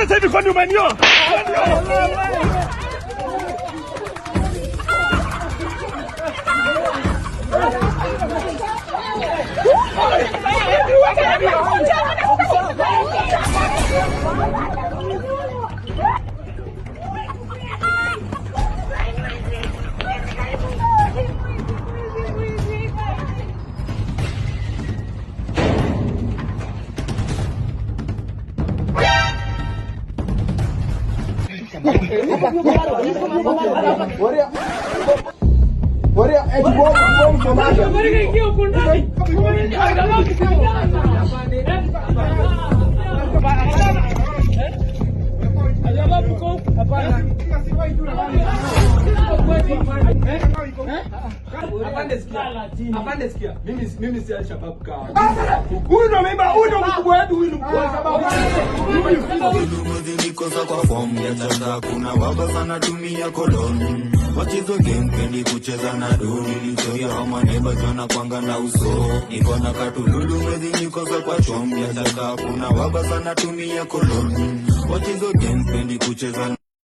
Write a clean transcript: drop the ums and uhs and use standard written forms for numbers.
sasa hivi kwani umenioa? Apande sikia. Mimi si Al-Shabaab ka. Huyu ndo ameiba, huyu ndo mkubwa wetu, huyu ndo mkubwa sababu. Nikosa kwa form ya chata kuna waba sana tumia koloni. Wachizo game pendi kucheza na doni. Nitoya hama neba jona kwanga na uso. Niko na katululu mwezi nikosa kwa chom ya chata kuna waba sana tumia koloni. Wachizo game pendi kucheza na